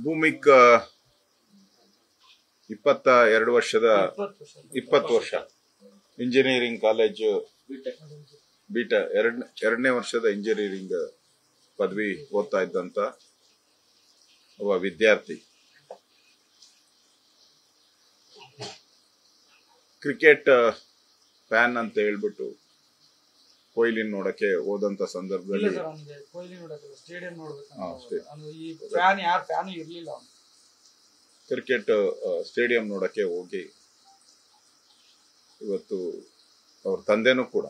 ಭೂಮಿಕ್ 22 ವರ್ಷದ 20 ವರ್ಷ engineering college ಎರಡನೇ ವರ್ಷದ ಇಂಜಿನಿಯರಿಂಗ್ ಪದವಿ ಓದ್ತಾ ಇದ್ದಂತ ಒಬ್ಬ ವಿದ್ಯಾರ್ಥಿ ಕ್ರಿಕೆಟ್ ಫ್ಯಾನ್ ಅಂತ ಹೇಳ್ಬಿಟ್ಟು ಕೊಹ್ಲಿ ನೋಡಕ್ಕೆ ಹೋದಂತ ಸಂದರ್ಭದಲ್ಲಿ ಕ್ರಿಕೆಟ್ ಸ್ಟೇಡಿಯಂ ನೋಡಕ್ಕೆ ಹೋಗಿ ಇವತ್ತು ಅವ್ರ ತಂದೆನೂ ಕೂಡ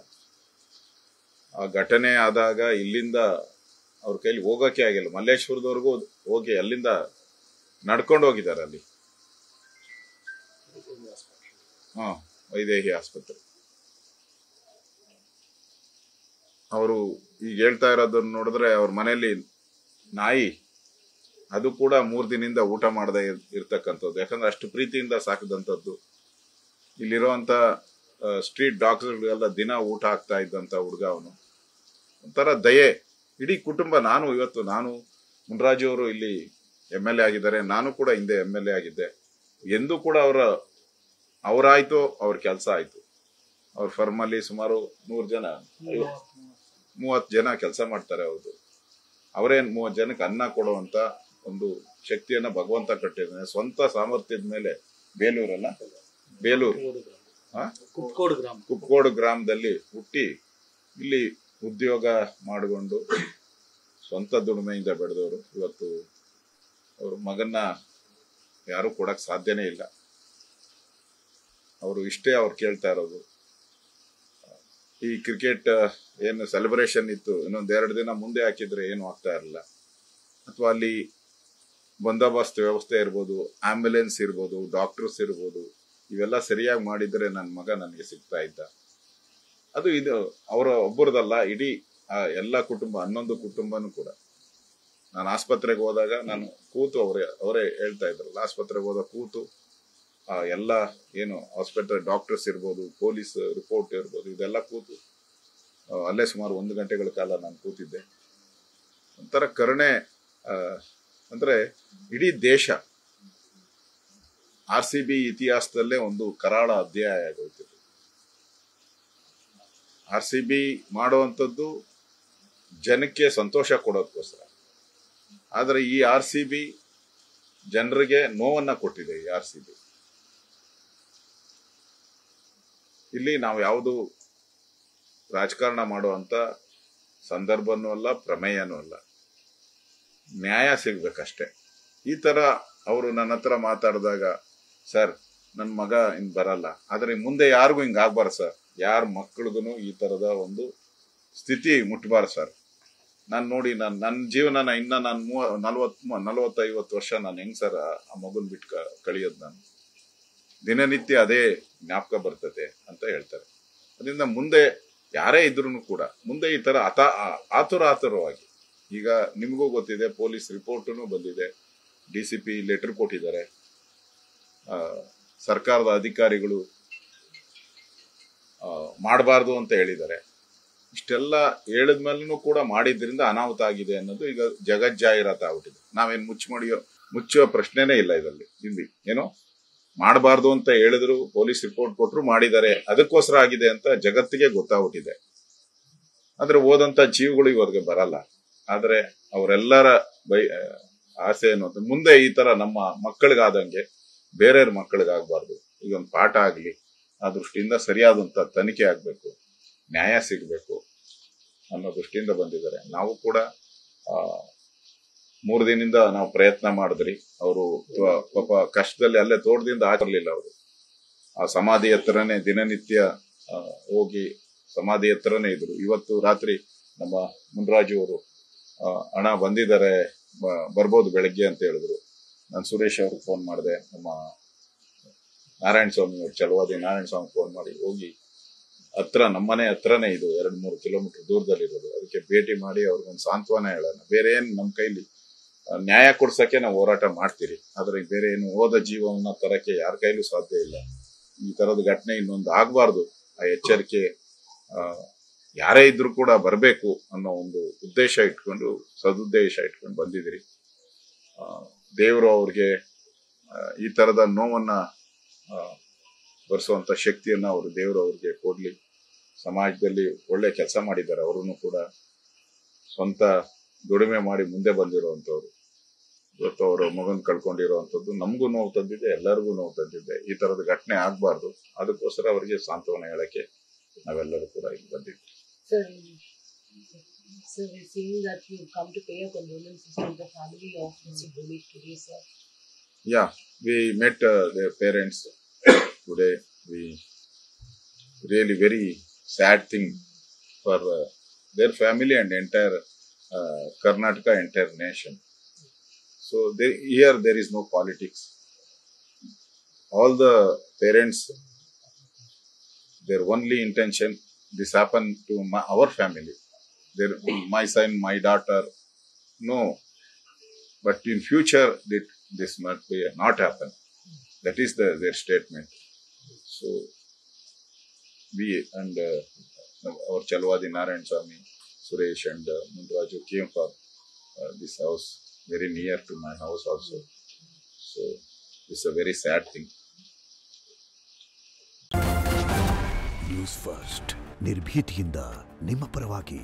ಆ ಘಟನೆ ಆದಾಗ ಇಲ್ಲಿಂದ ಅವ್ರ ಕೈಲಿ ಹೋಗಕ್ಕೆ ಆಗಿಲ್ಲ. ಮಲ್ಲೇಶ್ವರದವರೆಗೂ ಹೋಗಿ ಅಲ್ಲಿಂದ ನಡ್ಕೊಂಡು ಹೋಗಿದ್ದಾರೆ. ಅಲ್ಲಿ ವೈದೇಹಿ ಆಸ್ಪತ್ರೆ. ಅವರು ಈಗ ಹೇಳ್ತಾ ಇರೋದನ್ನ ನೋಡಿದ್ರೆ ಅವ್ರ ಮನೆಯಲ್ಲಿ ನಾಯಿ ಅದು ಕೂಡ 3 ದಿನದಿಂದ ಊಟ ಮಾಡದೆ ಇರ್ತಕ್ಕಂಥದ್ದು. ಯಾಕಂದ್ರೆ ಅಷ್ಟು ಪ್ರೀತಿಯಿಂದ ಸಾಕಿದಂಥದ್ದು. ಇಲ್ಲಿರುವಂತ ಸ್ಟ್ರೀಟ್ ಡಾಗ್ಸ್ಗಳಿಗೆಲ್ಲ ದಿನ ಊಟ ಹಾಕ್ತಾ ಇದ್ದಂತ ಹುಡುಗ ಅವನು. ಒಂಥರ ದಯೆ. ಇಡೀ ಕುಟುಂಬ. ನಾನು ಮುನ್ರಾಜು ಅವರು ಇಲ್ಲಿ MLA ಆಗಿದ್ದಾರೆ. ನಾನು ಕೂಡ ಹಿಂದೆ MLA ಆಗಿದ್ದೆ. ಎಂದೂ ಕೂಡ ಅವರಾಯ್ತು ಅವ್ರ ಕೆಲಸ ಆಯ್ತು. ಅವ್ರ ಫರ್ಮ್ ಅಲ್ಲಿ ಸುಮಾರು 100 ಜನ 30 ಜನ ಕೆಲಸ ಮಾಡ್ತಾರೆ. ಅವರೇನ್ 30 ಜನಕ್ಕೆ ಅನ್ನ ಕೊಡುವಂತ ಒಂದು ಶಕ್ತಿಯನ್ನ ಭಗವಂತ ಕಟ್ಟಿದ್ದಾನೆ. ಸ್ವಂತ ಸಾಮರ್ಥ್ಯದ ಮೇಲೆ ಬೇಲೂರು ಕುಪ್ಕೋಡು ಗ್ರಾಮದಲ್ಲಿ ಹುಟ್ಟಿ ಇಲ್ಲಿ ಉದ್ಯೋಗ ಮಾಡಿಕೊಂಡು ಸ್ವಂತ ದುಡಿಮೆಯಿಂದ ಬೆಳೆದವರು. ಇವತ್ತು ಅವ್ರ ಮಗನ್ನ ಯಾರು ಕೊಡಕ್ ಸಾಧ್ಯನೇ ಇಲ್ಲ. ಅವರು ಇಷ್ಟೇ ಅವ್ರು ಕೇಳ್ತಾ ಇರೋದು. ಈ ಕ್ರಿಕೆಟ್ ಏನು ಸೆಲೆಬ್ರೇಷನ್ ಇತ್ತು, ಇನ್ನೊಂದ್ 2 ದಿನ ಮುಂದೆ ಹಾಕಿದ್ರೆ ಏನು ಆಗ್ತಾ ಇರಲಿಲ್ಲ. ಅಥವಾ ಅಲ್ಲಿ ಬಂದೋಬಸ್ತ್ ವ್ಯವಸ್ಥೆ ಇರ್ಬೋದು, ಆಂಬ್ಯುಲೆನ್ಸ್ ಇರ್ಬೋದು, ಡಾಕ್ಟರ್ಸ್ ಇರ್ಬೋದು, ಇವೆಲ್ಲ ಸರಿಯಾಗಿ ಮಾಡಿದ್ರೆ ನನ್ನ ಮಗ ನನಗೆ ಸಿಗ್ತಾ ಇದ್ದ. ಇದು ಅವರ ಒಬ್ಬರದಲ್ಲ, ಇಡೀ ಎಲ್ಲ ಕುಟುಂಬ, 11 ಕುಟುಂಬನೂ ಕೂಡ. ನಾನು ಆಸ್ಪತ್ರೆಗೆ ಹೋದಾಗ ನಾನು ಕೂತು ಅವರೇ ಹೇಳ್ತಾ ಇದ್ರಲ್ಲ, ಆಸ್ಪತ್ರೆಗೆ ಹೋದಾಗ ಕೂತು ಎಲ್ಲ ಏನು ಹಾಸ್ಪಿಟಲ್ ಡಾಕ್ಟರ್ಸ್ ಇರ್ಬೋದು, ಪೊಲೀಸ್ ರಿಪೋರ್ಟ್ ಇರ್ಬೋದು, ಇದೆಲ್ಲ ಕೂತು ಅಲ್ಲೇ ಸುಮಾರು 1 ಗಂಟೆಗಳ ಕಾಲ ನಾನು ಕೂತಿದ್ದೆ. ಒಂಥರ ಕರುಣೆ. ಅಂದ್ರೆ ಇಡೀ ದೇಶ RCB ಇತಿಹಾಸದಲ್ಲೇ ಒಂದು ಕರಾಳ ಅಧ್ಯಾಯ ಆಗೋಯ್ತಿದೆ. RCB ಮಾಡುವಂಥದ್ದು ಜನಕ್ಕೆ ಸಂತೋಷ ಕೊಡೋದಕ್ಕೋಸ್ಕರ. ಆದ್ರೆ ಈ RCB ಜನರಿಗೆ ನೋವನ್ನ ಕೊಟ್ಟಿದೆ. ಈ RCB ಇಲ್ಲಿ ನಾವು ಯಾವುದು ರಾಜಕಾರಣ ಮಾಡುವಂತ ಸಂದರ್ಭನೂ ಅಲ್ಲ, ಪ್ರಮೇಯನೂ ಅಲ್ಲ. ನ್ಯಾಯ ಸಿಗ್ಬೇಕಷ್ಟೆ. ಈ ತರ ಅವರು ನನ್ನ ಹತ್ರ ಮಾತಾಡಿದಾಗ, ಸರ್ ನನ್ನ ಮಗ ಇನ್ ಬರಲ್ಲ, ಆದ್ರೆ ಮುಂದೆ ಯಾರಿಗೂ ಹಿಂಗ ಆಗ್ಬಾರ್ದು ಸರ್, ಯಾರ ಮಕ್ಕಳಿಗೂ ಈ ತರದ ಒಂದು ಸ್ಥಿತಿ ಮುಟ್ಬಾರ್ದು ಸರ್. ನಾನು ನೋಡಿ ನನ್ನ ಜೀವನನ ಇನ್ನ ನಾನು 40-50 ವರ್ಷ ನಾನು ಹೆಂಗ್ ಸರ್ ಆ ಮಗುನ್ ಬಿಟ್ಟು ಕಳಿಯೋದು? ನಾನು ದಿನನಿತ್ಯ ಅದೇ ಜ್ಞಾಪಕ ಬರ್ತದೆ ಅಂತ ಹೇಳ್ತಾರೆ. ಅದರಿಂದ ಮುಂದೆ ಯಾರೇ ಇದ್ರು ಕೂಡ ಮುಂದೆ ಈ ತರ ಆತುರವಾಗಿ, ಈಗ ನಿಮಗೂ ಗೊತ್ತಿದೆ, ಪೊಲೀಸ್ ರಿಪೋರ್ಟನು ಬಂದಿದೆ, DCP ಲೆಟರ್ ಕೊಟ್ಟಿದ್ದಾರೆ, ಸರ್ಕಾರದ ಅಧಿಕಾರಿಗಳು ಮಾಡಬಾರ್ದು ಅಂತ ಹೇಳಿದ್ದಾರೆ. ಇಷ್ಟೆಲ್ಲ ಹೇಳಿದ್ಮೇಲೂ ಕೂಡ ಮಾಡಿದ್ರಿಂದ ಅನಾಹುತ ಆಗಿದೆ ಅನ್ನೋದು ಈಗ ಜಗಜ್ಜಾಹಿರಾತ ಆಗ್ಬಿಟ್ಟಿದೆ. ನಾವೇನ್ ಮುಚ್ಚುವ ಪ್ರಶ್ನೆನೇ ಇಲ್ಲ ಇದರಲ್ಲಿ. ಇಲ್ಲಿ ಏನೋ ಮಾಡಬಾರ್ದು ಅಂತ ಹೇಳಿದ್ರು, ಪೊಲೀಸ್ ರಿಪೋರ್ಟ್ ಕೊಟ್ರು, ಮಾಡಿದ್ದಾರೆ, ಅದಕ್ಕೋಸ್ಕರ ಆಗಿದೆ ಅಂತ ಜಗತ್ತಿಗೆ ಗೊತ್ತಾಗ್ಬಿಟ್ಟಿದೆ. ಆದ್ರೆ ಹೋದಂತ ಜೀವಗಳು ಇವರಿಗೆ ಬರಲ್ಲ. ಆದ್ರೆ ಅವರೆಲ್ಲರ ಆಸೆ ಅನ್ನೋದು ಮುಂದೆ ಈ ತರ ನಮ್ಮ ಮಕ್ಕಳಿಗಾದಂಗೆ ಬೇರೆಯವ್ರ ಮಕ್ಕಳಿಗಾಗಬಾರ್ದು. ಇದೊಂದು ಪಾಠ ಆಗ್ಲಿ, ಆ ದೃಷ್ಟಿಯಿಂದ ಸರಿಯಾದಂತ ತನಿಖೆ ಆಗ್ಬೇಕು, ನ್ಯಾಯ ಸಿಗ್ಬೇಕು ಅನ್ನೋ ದೃಷ್ಟಿಯಿಂದ ಬಂದಿದ್ದಾರೆ. ನಾವು ಕೂಡ 3 ದಿನದಿಂದ ನಾವು ಪ್ರಯತ್ನ ಮಾಡಿದ್ರಿ. ಅವರು ಪಾಪ ಕಷ್ಟದಲ್ಲಿ ಅಲ್ಲೇ ತೋಟದಿಂದ ಆಗಿರ್ಲಿಲ್ಲ. ಅವರು ಆ ಸಮಾಧಿ ಹತ್ರನೇ ದಿನನಿತ್ಯ ಹೋಗಿ ಸಮಾಧಿ ಹತ್ರನೇ ಇದ್ರು. ಇವತ್ತು ರಾತ್ರಿ ನಮ್ಮ ಮುನ್ರಾಜು ಅವರು ಹಣ ಬಂದಿದ್ದಾರೆ, ಬರ್ಬೋದು ಬೆಳಗ್ಗೆ ಅಂತ ಹೇಳಿದ್ರು. ನಾನು ಸುರೇಶ್ ಅವ್ರಿಗೆ ಫೋನ್ ಮಾಡಿದೆ, ನಮ್ಮ ನಾರಾಯಣ ಸ್ವಾಮಿ ಅವ್ರು, ಚಲವಾದಿ ನಾರಾಯಣ ಸ್ವಾಮಿ ಫೋನ್ ಮಾಡಿ ಹೋಗಿ ನಮ್ಮನೆ ಹತ್ರನೇ ಇದು 2-3 ಕಿಲೋಮೀಟರ್ ದೂರದಲ್ಲಿರೋದು, ಅದಕ್ಕೆ ಭೇಟಿ ಮಾಡಿ ಅವ್ರಿಗೊಂದು ಸಾಂತ್ವನ ಹೇಳೋಣ. ಬೇರೆ ಏನ್ ನಮ್ಮ ಕೈಲಿ ನ್ಯಾಯ ಕೊಡ್ಸಕ್ಕೆ ನಾವು ಹೋರಾಟ ಮಾಡ್ತೀರಿ, ಆದ್ರೆ ಬೇರೆ ಏನು ಹೋದ ಜೀವವನ್ನ ತರಕ್ಕೆ ಯಾರ ಕೈಲೂ ಸಾಧ್ಯ ಇಲ್ಲ. ಈ ತರದ ಘಟನೆ ಇನ್ನೊಂದು ಆಗ್ಬಾರ್ದು, ಆ ಎಚ್ಚರಿಕೆ ಯಾರೇ ಇದ್ರು ಕೂಡ ಬರಬೇಕು ಅನ್ನೋ ಒಂದು ಉದ್ದೇಶ ಇಟ್ಕೊಂಡು, ಸದುದ್ದೇಶ ಇಟ್ಕೊಂಡು ಬಂದಿದ್ದೀರಿ. ದೇವರು ಅವ್ರಿಗೆ ಈ ತರದ ನೋವನ್ನ ಬರ್ಸುವಂತ ಶಕ್ತಿಯನ್ನ ಅವರು ದೇವರು ಅವ್ರಿಗೆ ಕೊಡ್ಲಿ. ಸಮಾಜದಲ್ಲಿ ಒಳ್ಳೆ ಕೆಲಸ ಮಾಡಿದ್ದಾರೆ. ಅವರನ್ನು ಕೂಡ ಸ್ವಂತ ದುಡಿಮೆ ಮಾಡಿ ಮುಂದೆ ಬಂದಿರುವಂತವ್ರು. ಇವತ್ತು ಅವರು ಮಗನ್ ಕಳ್ಕೊಂಡಿರುವಂತದ್ದು ನಮಗೂ ನೋವು ತಂದಿದೆ, ಎಲ್ಲರಿಗೂ ನೋವು ತಂದಿದೆ. ಈ ತರದ ಘಟನೆ ಆಗ್ಬಾರ್ದು. ಅದಕ್ಕೋಸ್ಕರ ಅವರಿಗೆ ಸಾಂತ್ವನ ಹೇಳಕ್ಕೆ ನಾವೆಲ್ಲರೂ ಕೂಡ ಇಲ್ಲಿ ಬಂದಿದ್ವಿ. Sir, we're seeing that you've come to pay your condolences to the family of Mr. Bhumik today, sir. Yeah, we met their parents today. We really very sad thing for their family and entire Karnataka, entire nation. So here there is no politics. All the parents, their only intention, this happened to our family. My son, my daughter, no. But in future, this might be not happen. That is their statement. So we and our Chalwadi Narayan Swami, Suresh and Mundraju came for this house, very near to my house also. So it's a very sad thing. News first ನಿರ್ಭೀತಿಯಿಂದ ನಿಮ್ಮ ಪರವಾಗಿ.